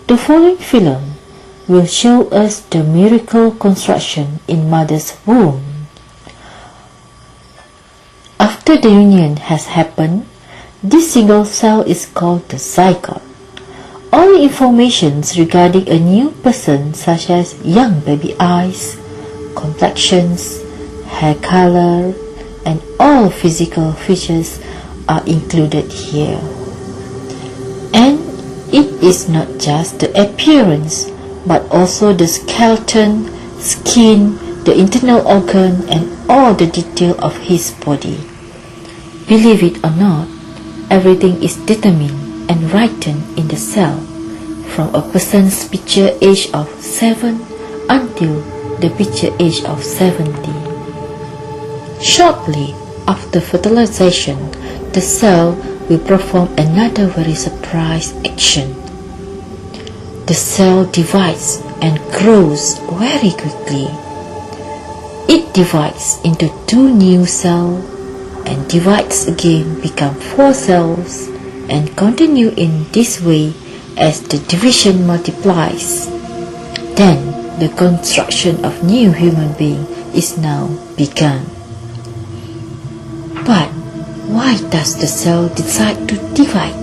The following film will show us the miracle construction in mother's womb. After the union has happened, this single cell is called the zygote. All information regarding a new person, such as young baby eyes, complexions, hair color, and all physical features are included here. And it is not just the appearance, but also the skeleton, skin, the internal organ, and all the detail of his body. Believe it or not, everything is determined and written in the cell, from a person's picture age of 7 until the picture age of 70. Shortly after fertilization, the cell will perform another very surprise action. The cell divides and grows very quickly. It divides into 2 new cells and divides again, become 4 cells, and continue in this way as the division multiplies. Then the construction of new human being is now begun. But why does the cell decide to divide?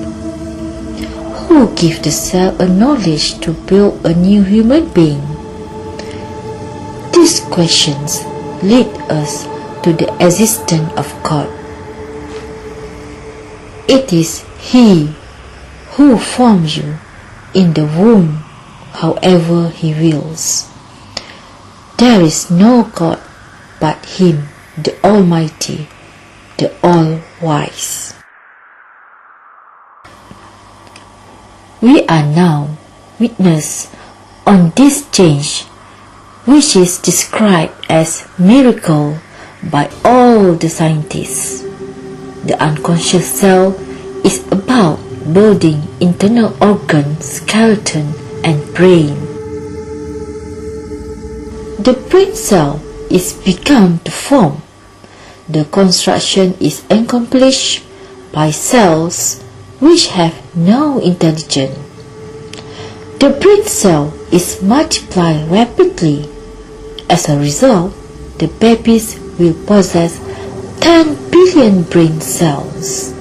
Who gives the cell a knowledge to build a new human being? These questions lead us to the existence of God. It is He who forms you in the womb however He wills. There is no God but Him, the Almighty, the All-Wise. We are now witness on this change, which is described as miracle by all the scientists. The unconscious cell is about building internal organs, skeleton, and brain. The brain cell is begun to form. The construction is accomplished by cells which have no intelligence. The brain cell is multiplied rapidly. As a result, the babies will possess 10 billion brain cells.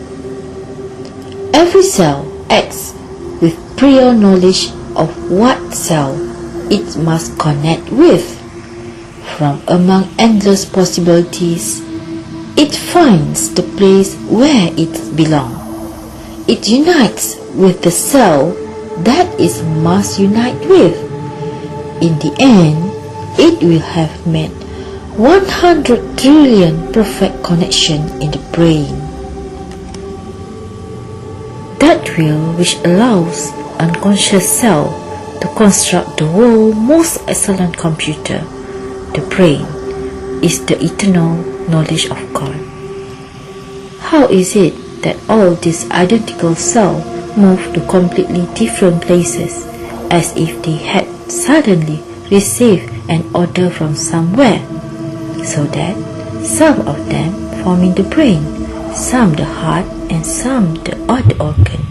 Every cell acts with prior knowledge of what cell it must connect with. From among endless possibilities, it finds the place where it belongs. It unites with the cell that it must unite with. In the end, it will have made 100 trillion perfect connections in the brain. That will which allows unconscious cell to construct the world's most excellent computer, the brain, is the eternal knowledge of God. How is it that all these identical cells move to completely different places, as if they had suddenly received an order from somewhere, so that some of them forming the brain, some the heart, and some the other organ?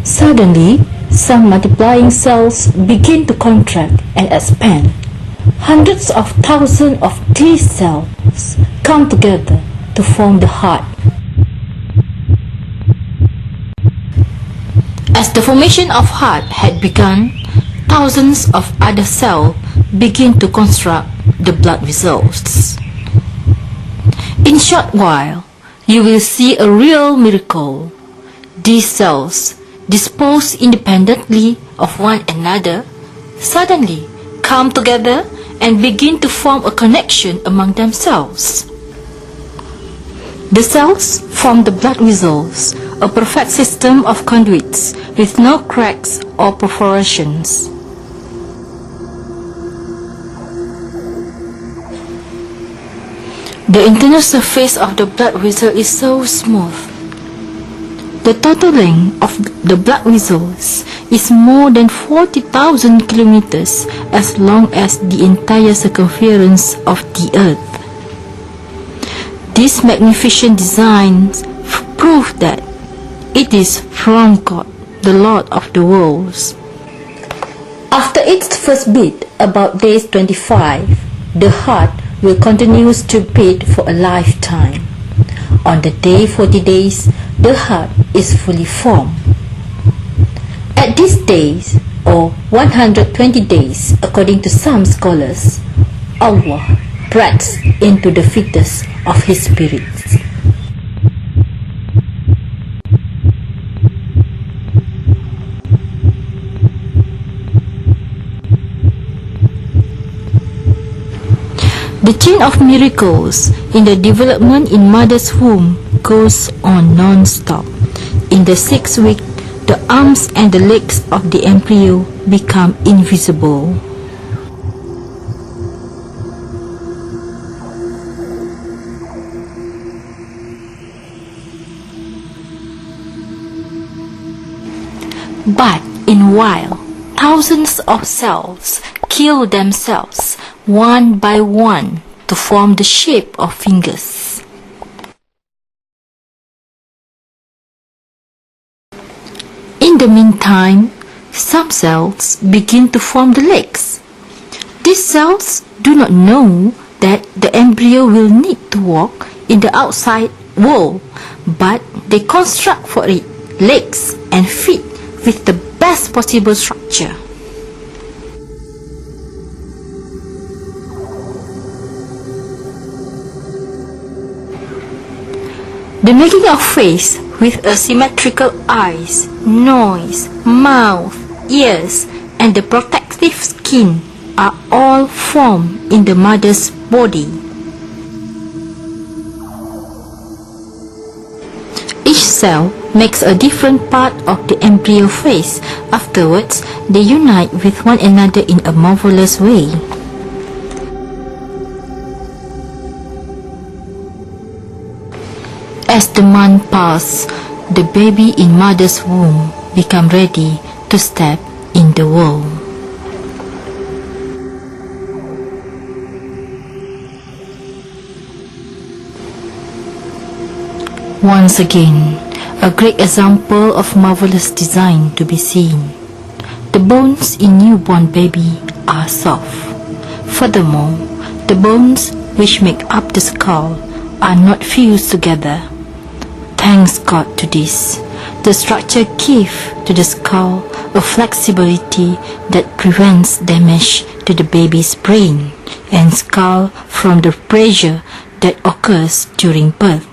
Suddenly, some multiplying cells begin to contract and expand. Hundreds of thousands of these cells come together to form the heart. As the formation of heart had begun, thousands of other cells begin to construct the blood vessels. In short while, you will see a real miracle. These cells, disposed independently of one another, suddenly come together and begin to form a connection among themselves. The cells form the blood vessels, a perfect system of conduits with no cracks or perforations. The internal surface of the blood vessel is so smooth. The total length of the blood vessels is more than 40,000 kilometers, as long as the entire circumference of the earth. These magnificent designs prove that it is from God. the Lord of the worlds. After its first beat, about day 25, the heart will continue to beat for a lifetime. On the day 40 days, the heart is fully formed. At these days, or 120 days according to some scholars, Allah breathes into the fetus of His spirits. The chain of miracles in the development in mother's womb goes on non-stop. In the 6th week, the arms and the legs of the embryo become invisible. But in while, thousands of cells kill themselves one by one to form the shape of fingers. In the meantime, some cells begin to form the legs. These cells do not know that the embryo will need to walk in the outside world, but they construct for it legs and feet with the best possible structure. The making of face with asymmetrical eyes, nose, mouth, ears, and the protective skin are all formed in the mother's body. Each cell makes a different part of the embryo face. Afterwards, they unite with one another in a marvelous way. As the month passes, the baby in mother's womb becomes ready to step in the world. Once again, a great example of marvelous design to be seen. The bones in newborn baby are soft. Furthermore, the bones which make up the skull are not fused together. Thanks God to this. The structure gives to the skull a flexibility that prevents damage to the baby's brain and skull from the pressure that occurs during birth.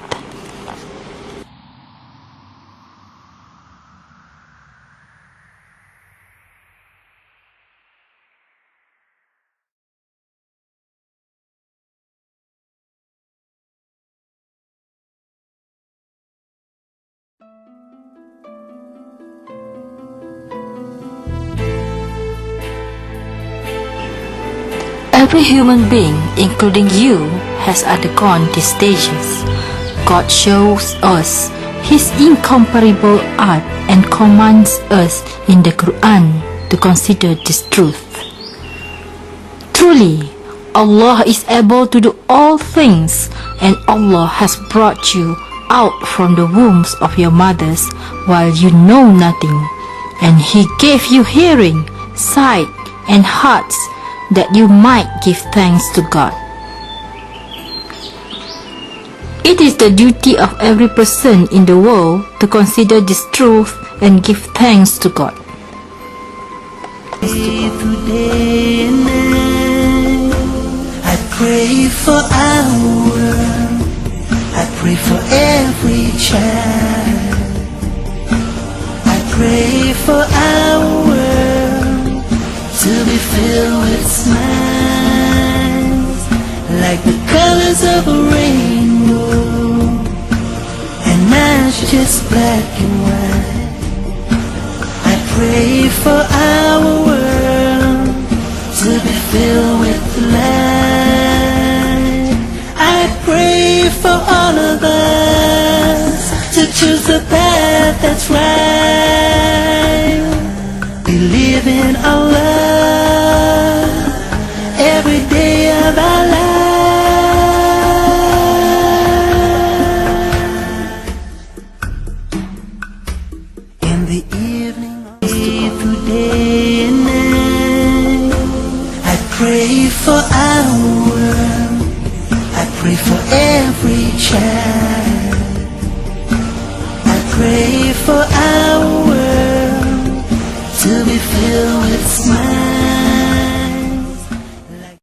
Every human being, including you, has undergone these stages. God shows us His incomparable art and commands us in the Quran to consider this truth. Truly, Allah is able to do all things, and Allah has brought you out from the wombs of your mothers while you know nothing, and He gave you hearing, sight, and hearts that you might give thanks to God. It is the duty of every person in the world to consider this truth and give thanks to God. Day and night, I pray for our world. I pray for every child. I pray for our world to be filled with smiles, like the colors of a rainbow, and not just black and white. I pray for our world to be filled with light. I pray for all of us to choose the path that's right. Believe in Allah every day of our life. In the evening years to come. through day and night. I pray for our world. I pray for every child. I pray for our world to be filled